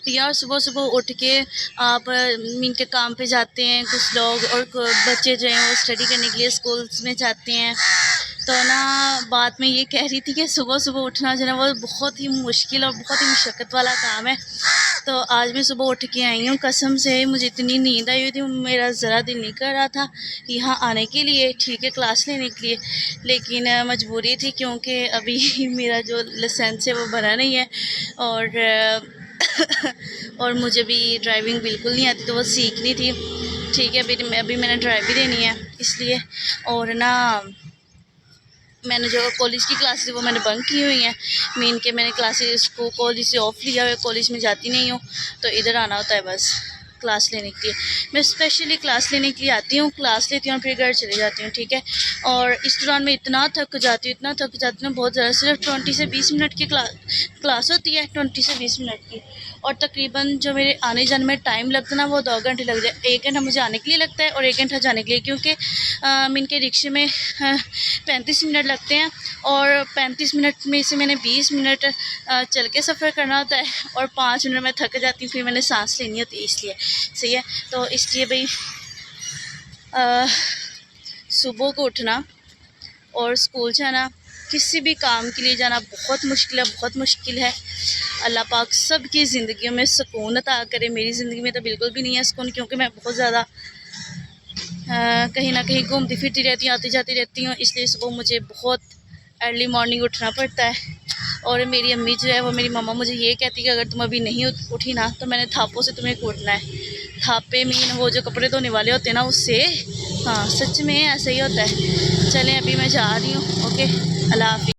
यार सुबह सुबह उठ के आप मीन के काम पे जाते हैं कुछ लोग, और बच्चे जो हैं वो स्टडी करने के लिए स्कूल्स में जाते हैं। तो ना बात मैं ये कह रही थी कि सुबह सुबह उठना जो है वो बहुत ही मुश्किल और बहुत ही मुशक्क़त वाला काम है। तो आज मैं सुबह उठ के आई हूँ, कसम से मुझे इतनी नींद आई हुई थी, मेरा ज़रा दिल नहीं कर रहा था यहाँ आने के लिए, ठीक है, क्लास लेने के लिए, लेकिन मजबूरी थी क्योंकि अभी मेरा जो लाइसेंस है वो बना नहीं है, और और मुझे भी ड्राइविंग बिल्कुल नहीं आती, तो वो सीखनी थी, ठीक है। अभी मैंने ड्राइव भी देनी है इसलिए। और ना मैंने जो कॉलेज की क्लासेस वो मैंने बंक की हुई हैं, मीन के मैंने क्लासेस को कॉलेज से ऑफ लिया हुआ है, कॉलेज में जाती नहीं हूँ, तो इधर आना होता है बस क्लास लेने के लिए। मैं स्पेशली क्लास लेने के लिए आती हूँ, क्लास लेती हूँ और फिर घर चली जाती हूँ, ठीक है। और इस दौरान मैं इतना थक जाती हूँ बहुत ज़्यादा। सिर्फ 20 से 20 मिनट की क्लास होती है, 20 से 20 मिनट की, और तकरीबन जो मेरे आने जाने में टाइम लगता है ना वो 2 घंटे लग जाए। 1 घंटा मुझे आने के लिए लगता है और 1 घंटा जाने के लिए, क्योंकि इनके रिक्शे में 35 मिनट लगते हैं, और 35 मिनट में से मैंने 20 मिनट चल के सफ़र करना होता है, और 5 मिनट में थक जाती हूँ, फिर मैंने सांस लेनी होती है, इसलिए सही है। तो इसलिए भाई सुबह को उठना और स्कूल जाना, किसी भी काम के लिए जाना बहुत मुश्किल है, बहुत मुश्किल है। अल्लाह पाक सब की ज़िंदगी में सुकून अता करे। मेरी ज़िंदगी में तो बिल्कुल भी नहीं है सुकून, क्योंकि मैं बहुत ज़्यादा कहीं ना कहीं घूमती फिरती रहती हूँ, आती जाती रहती हूँ, इसलिए सुबह मुझे बहुत अर्ली मॉर्निंग उठना पड़ता है। और मेरी अम्मी जो है वो, मेरी मम्मा मुझे ये कहती है कि अगर तुम अभी नहीं उठी ना तो मैंने थापों से तुम्हें कूटना है। थापे मीन वो जो कपड़े धोने वाले होते हैं ना, उससे। हाँ, सच में ऐसा ही होता है। चलें, अभी मैं जा रही हूँ। ओके, अल्लाह हाफ़िज़।